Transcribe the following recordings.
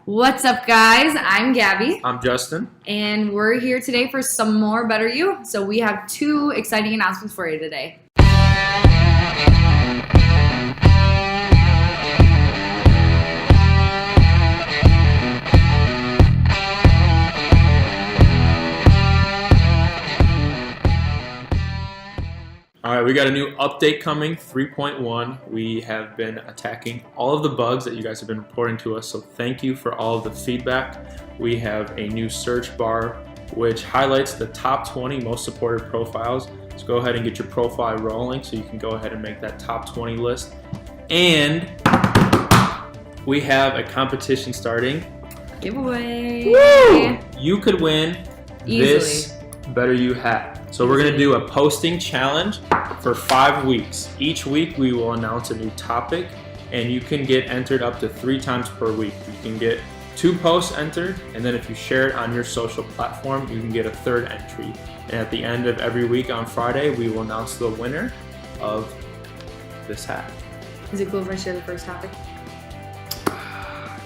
What's up, guys? I'm Gabby. I'm Justin. And we're here today for some more Better You. So we have two exciting announcements for you today. All right, we got a new update coming, 3.1. We have been attacking all of the bugs that you guys have been reporting to us, so thank you for all of the feedback. We have a new search bar which highlights the top 20 most supported profiles. So go ahead and get your profile rolling so you can go ahead and make that top 20 list. And we have a competition starting. Giveaway. Woo! You could win Easily. This BetterYou hat. So we're going to do a posting challenge for 5 weeks. Each week we will announce a new topic, and you can get entered up to 3 times per week. You can get 2 posts entered, and then if you share it on your social platform, you can get a 3rd entry. And at the end of every week on Friday, we will announce the winner of this hat. Is it cool if I share the first topic?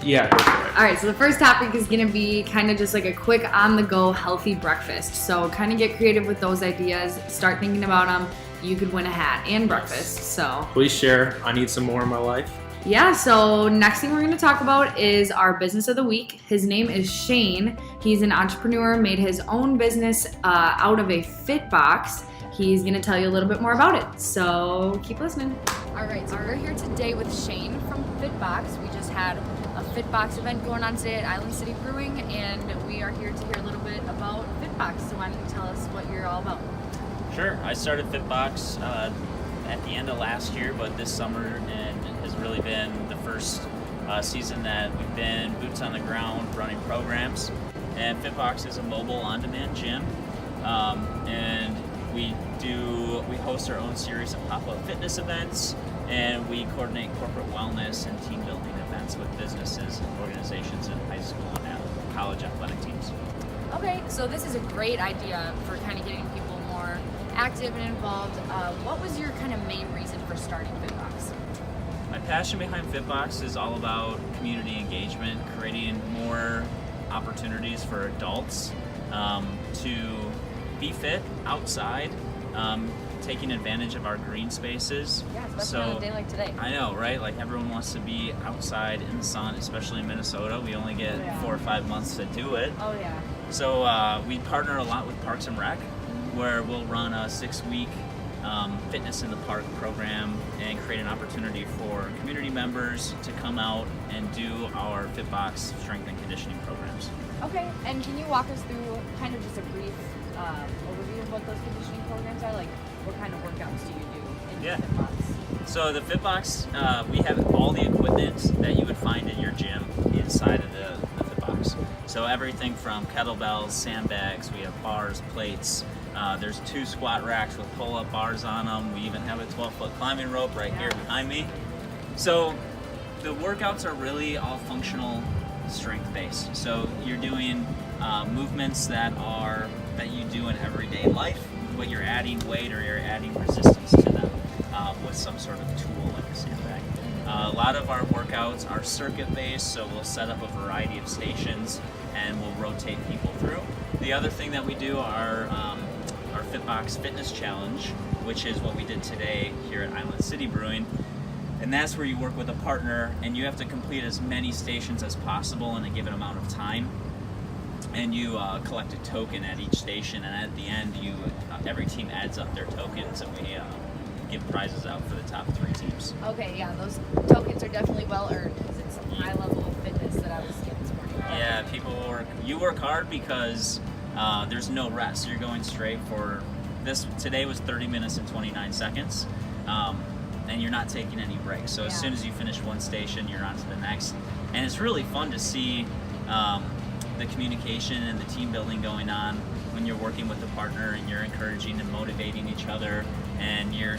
Yeah, go for it. All right, so the first topic is going to be kind of just like a quick on-the-go healthy breakfast. So kind of get creative with those ideas. Start thinking about them. You could win a hat and breakfast. So please share. I need some more in my life. Yeah, so next thing we're going to talk about is our business of the week. His name is Shane. He's an entrepreneur, made his own business out of a FitBox. He's going to tell you a little bit more about it. So keep listening. All right, so we're here today with Shane from FitBox. We just had a FitBox event going on today at Island City Brewing, and we are here to hear a little bit about FitBox. So why don't you tell us what you're all about? Sure. I started FitBox at the end of last year, but this summer and has really been the first season that we've been boots on the ground running programs. And FitBox is a mobile on-demand gym, and we host our own series of pop-up fitness events, and we coordinate corporate wellness and team building events with businesses and organizations in high school and college athletic teams. Okay, so this is a great idea for kind of getting people more active and involved. What was your kind of main reason for starting FitBox? My passion behind FitBox is all about community engagement, creating more opportunities for adults to be fit outside, taking advantage of our green spaces. Yeah, especially on a day like today. I know, right? Like everyone wants to be outside in the sun, especially in Minnesota. We only get 4 or 5 months to do it. Oh yeah. So we partner a lot with Parks and Rec, where we'll run a 6-week fitness in the park program and create an opportunity for community members to come out and do our FitBox strength and conditioning programs. Okay, and can you walk us through kind of just a brief overview of what those conditioning programs are? Like, what kind of workouts do you do in the FitBox? So the FitBox, we have all the equipment that you would find in your gym inside of the FitBox. So everything from kettlebells, sandbags, we have bars, plates. There's 2 squat racks with pull-up bars on them. We even have a 12-foot climbing rope right here behind me. So the workouts are really all functional strength-based. So you're doing movements that you do in everyday life, but you're adding weight or you're adding resistance to them with some sort of tool like a sandbag. A lot of our workouts are circuit-based, so we'll set up a variety of stations and we'll rotate people through. The other thing that we do are our FitBox Fitness Challenge, which is what we did today here at Island City Brewing. And that's where you work with a partner and you have to complete as many stations as possible in a given amount of time. And you collect a token at each station, and at the end, every team adds up their tokens, and we give prizes out for the top 3 teams. Okay, yeah, those tokens are definitely well earned because it's some high level of fitness that I was skipping this morning. Yeah, you work hard because there's no rest. You're going straight for this. Today was 30 minutes and 29 seconds, and you're not taking any breaks. So as soon as you finish one station, you're on to the next, and it's really fun to see the communication and the team building going on when you're working with a partner and you're encouraging and motivating each other, and you're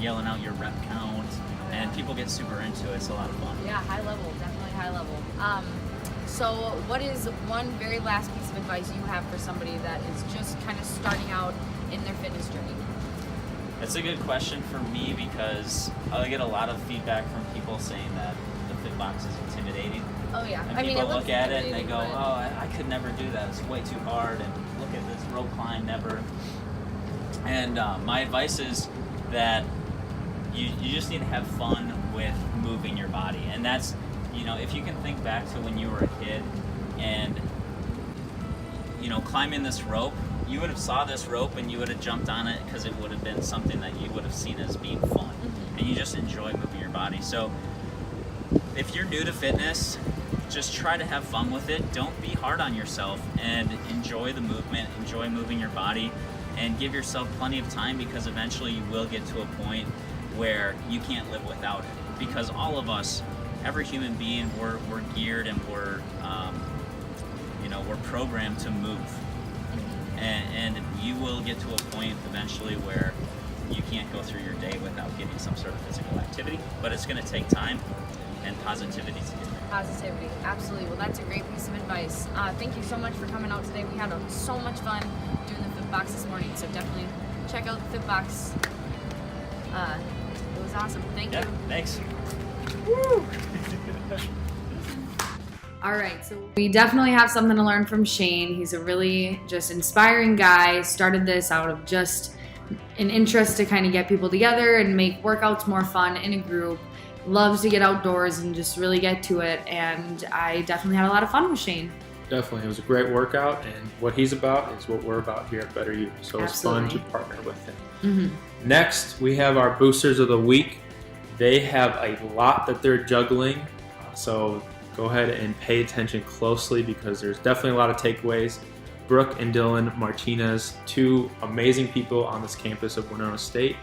yelling out your rep count, and people get super into it. It's a lot of fun. Yeah, high level, definitely high level. So what is one very last piece of advice you have for somebody that is just kind of starting out in their fitness journey? That's a good question for me because I get a lot of feedback from people saying that the FitBox is intimidating. Oh yeah. And I mean, people it look at it and they intimidating, go, but- oh, I could never do that. It's way too hard. And look at this rope climb, never. And my advice is that you just need to have fun with moving your body. And that's, if you can think back to when you were a kid and, climbing this rope, you would have saw this rope and you would have jumped on it because it would have been something that you would have seen as being fun. And you just enjoy moving your body. So if you're new to fitness, just try to have fun with it. Don't be hard on yourself and enjoy the movement, enjoy moving your body, and give yourself plenty of time, because eventually you will get to a point where you can't live without it. Because all of us, every human being, we're geared and we're programmed to move. And you will get to a point eventually where you can't go through your day without getting some sort of physical activity, but it's going to take time and positivity to get there. Positivity, absolutely. Well, that's a great piece of advice. Thank you so much for coming out today. We had so much fun doing the FitBox this morning, so definitely check out the FitBox. It was awesome. Thank you. Thanks. Woo! All right, so we definitely have something to learn from Shane. He's a really just inspiring guy. Started this out of just an interest to kind of get people together and make workouts more fun in a group. Loves to get outdoors and just really get to it. And I definitely had a lot of fun with Shane. Definitely. It was a great workout, and what he's about is what we're about here at BetterYou. So it's fun to partner with him. Mm-hmm. Next, we have our boosters of the week. They have a lot that they're juggling. So go ahead and pay attention closely, because there's definitely a lot of takeaways. Brooke and Dylan Martinez, two amazing people on this campus of Winona State.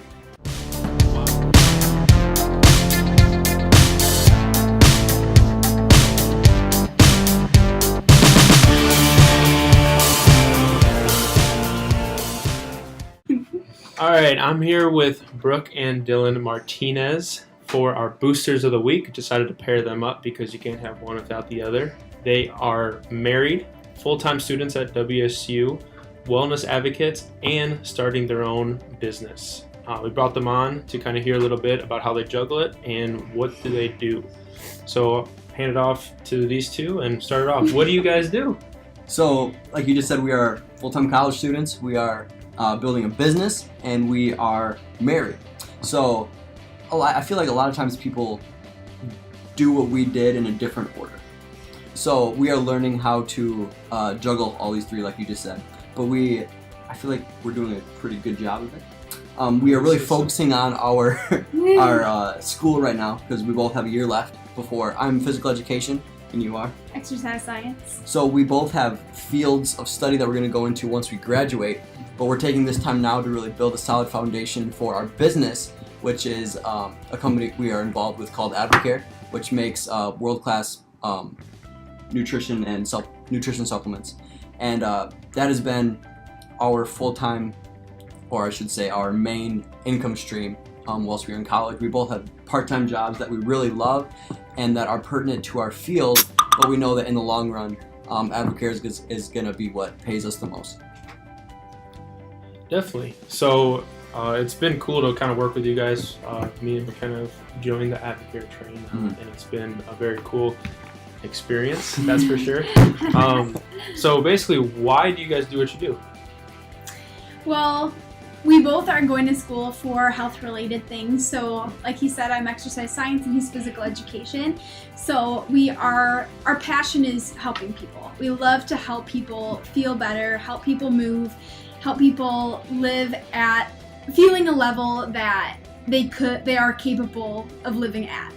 All right, I'm here with Brooke and Dylan Martinez for our boosters of the week. Decided to pair them up because you can't have one without the other. They are married, full-time students at WSU, wellness advocates, and starting their own business. We brought them on to kind of hear a little bit about how they juggle it and what do they do. So I'll hand it off to these two and start it off. What do you guys do? So, like you just said, we are full-time college students. We are building a business, and we are married. So I feel like a lot of times people do what we did in a different order. So we are learning how to juggle all these three, like you just said. But I feel like we're doing a pretty good job of it. We are really focusing on our school right now, because we both have a year left before. I'm physical education, and you are? Exercise science. So we both have fields of study that we're going to go into once we graduate, but we're taking this time now to really build a solid foundation for our business, which is a company we are involved with called Advocare, which makes world-class nutrition and nutrition supplements. And that has been our full-time, or I should say our main income stream whilst we were in college. We both have part-time jobs that we really love and that are pertinent to our field, but we know that in the long run, Advocare is going to be what pays us the most. Definitely. So it's been cool to kind of work with you guys. Me and McKenna have joined the Advocare train, and it's been a very cool experience, that's for sure. So basically, why do you guys do what you do? Well, we both are going to school for health-related things. So, like he said, I'm exercise science and he's physical education. So our passion is helping people. We love to help people feel better, help people move, help people live at feeling a level that they are capable of living at.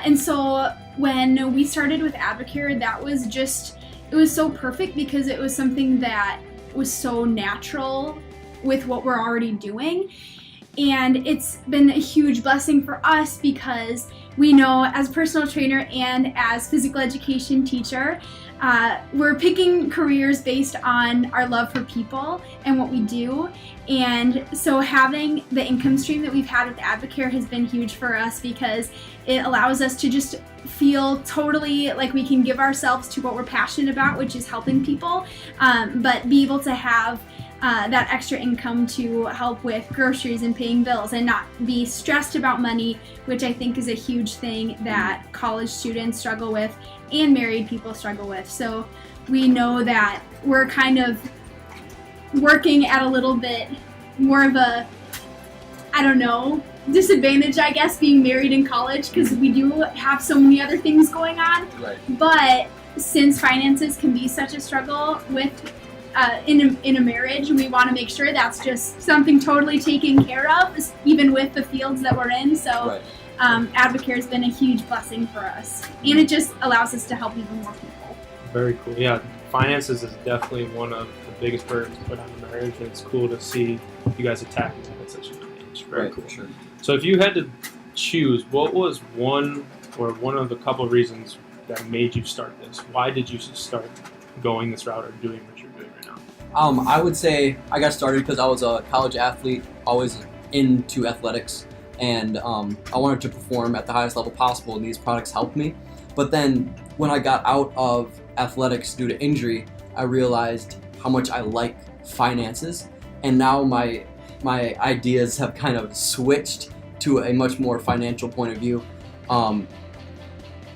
And so when we started with Advocare, it was so perfect, because it was something that was so natural with what we're already doing. And it's been a huge blessing for us, because we know as personal trainer and as physical education teacher, we're picking careers based on our love for people and what we do. And so having the income stream that we've had with Advocare has been huge for us, because it allows us to just feel totally like we can give ourselves to what we're passionate about, which is helping people, but be able to have that extra income to help with groceries and paying bills and not be stressed about money, which I think is a huge thing that college students struggle with and married people struggle with. So we know that we're kind of working at a little bit more of a, I don't know, disadvantage, I guess, being married in college, because we do have so many other things going on. Right. But since finances can be such a struggle with in a marriage, we want to make sure that's just something totally taken care of, even with the fields that we're in. So Advocare has been a huge blessing for us, and it just allows us to help even more people. Very cool. Yeah, finances is definitely one of the biggest burdens put on the marriage, and it's cool to see you guys attacking it at such a young age. Very cool. Sure. So if you had to choose, what was one of the couple of reasons that made you start this? Why did you start going this route or doing what you're doing right now? I would say I got started because I was a college athlete, always into athletics, and I wanted to perform at the highest level possible, and these products helped me. But then when I got out of athletics due to injury, I realized how much I like finances, and now my ideas have kind of switched to a much more financial point of view,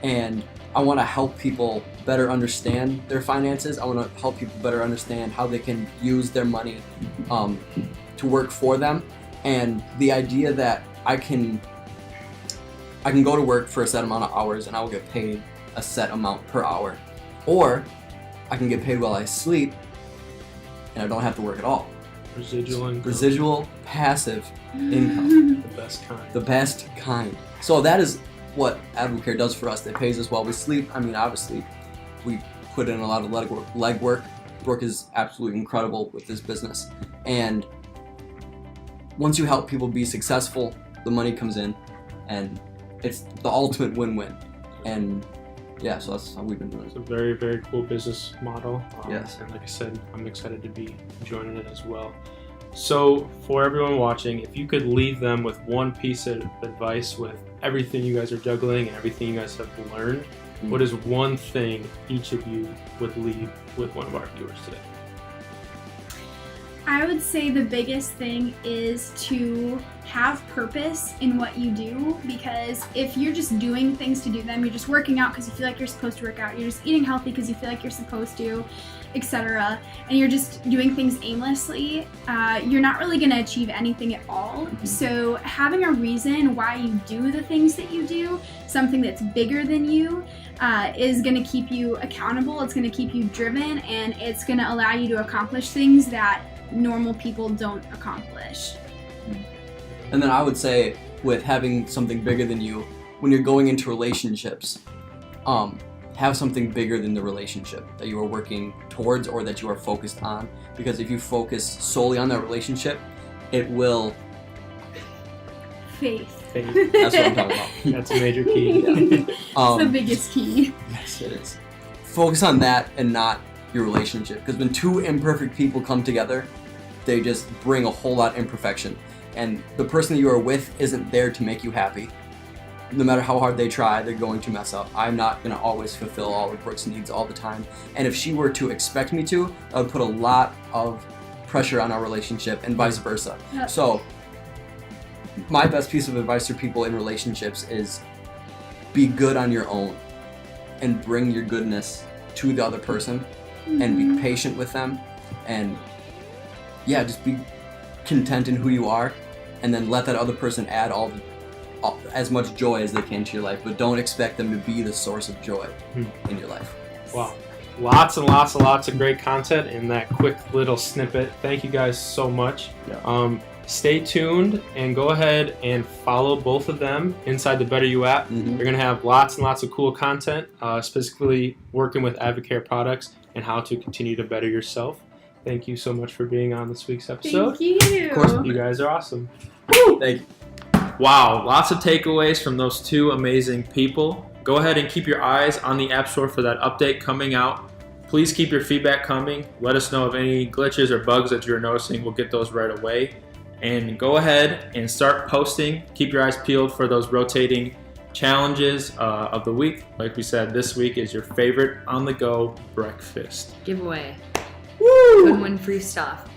and I want to help people better understand their finances. I want to help people better understand how they can use their money to work for them, and the idea that I can go to work for a set amount of hours and I will get paid a set amount per hour, or I can get paid while I sleep and I don't have to work at all. Residual income. Residual passive income. The best kind. The best kind. So that is what Advocare does for us. It pays us while we sleep. I mean, obviously, we put in a lot of leg work. Brooke is absolutely incredible with this business. And once you help people be successful, the money comes in, and it's the ultimate win-win. And yeah, so that's how we've been doing it. It's a very, very cool business model. Yes. And like I said, I'm excited to be joining it as well. So for everyone watching, if you could leave them with one piece of advice with everything you guys are juggling and everything you guys have learned, what is one thing each of you would leave with one of our viewers today? I would say the biggest thing is to have purpose in what you do, because if you're just doing things to do them, you're just working out because you feel like you're supposed to work out, you're just eating healthy because you feel like you're supposed to, etc., and you're just doing things aimlessly, you're not really going to achieve anything at all. So having a reason why you do the things that you do, something that's bigger than you, is going to keep you accountable, it's going to keep you driven, and it's going to allow you to accomplish things that normal people don't accomplish. And then I would say, with having something bigger than you, when you're going into relationships, have something bigger than the relationship that you are working towards or that you are focused on. Because if you focus solely on that relationship, it will... Faith. That's what I'm talking about. That's a major key. It's the biggest key. Yes, it is. Focus on that and not your relationship. Because when two imperfect people come together, they just bring a whole lot of imperfection. And the person that you are with isn't there to make you happy. No matter how hard they try, they're going to mess up. I'm not going to always fulfill all of Brooke's needs all the time. And if she were to expect me to, that would put a lot of pressure on our relationship and vice versa. Yep. So, my best piece of advice for people in relationships is be good on your own and bring your goodness to the other person and be patient with them, and yeah, just be content in who you are, and then let that other person add as much joy as they can to your life, but don't expect them to be the source of joy in your life. Wow. Lots and lots and lots of great content in that quick little snippet. Thank you guys so much. Yeah. Stay tuned and go ahead and follow both of them inside the BetterYou app. You're going to have lots and lots of cool content, specifically working with Advocare products and how to continue to better yourself. Thank you so much for being on this week's episode. Thank you. Of course. You guys are awesome. Thank you. Wow, lots of takeaways from those two amazing people. Go ahead and keep your eyes on the App Store for that update coming out. Please keep your feedback coming. Let us know of any glitches or bugs that you're noticing. We'll get those right away. And go ahead and start posting. Keep your eyes peeled for those rotating challenges of the week. Like we said, this week is your favorite on-the-go breakfast Giveaway. Woo! Good win free stuff.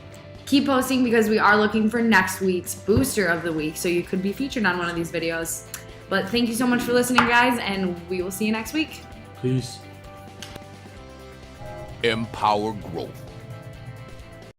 keep posting because we are looking for next week's booster of the week. So you could be featured on one of these videos. But thank you so much for listening, guys, and we will see you next week. Peace. Empower growth.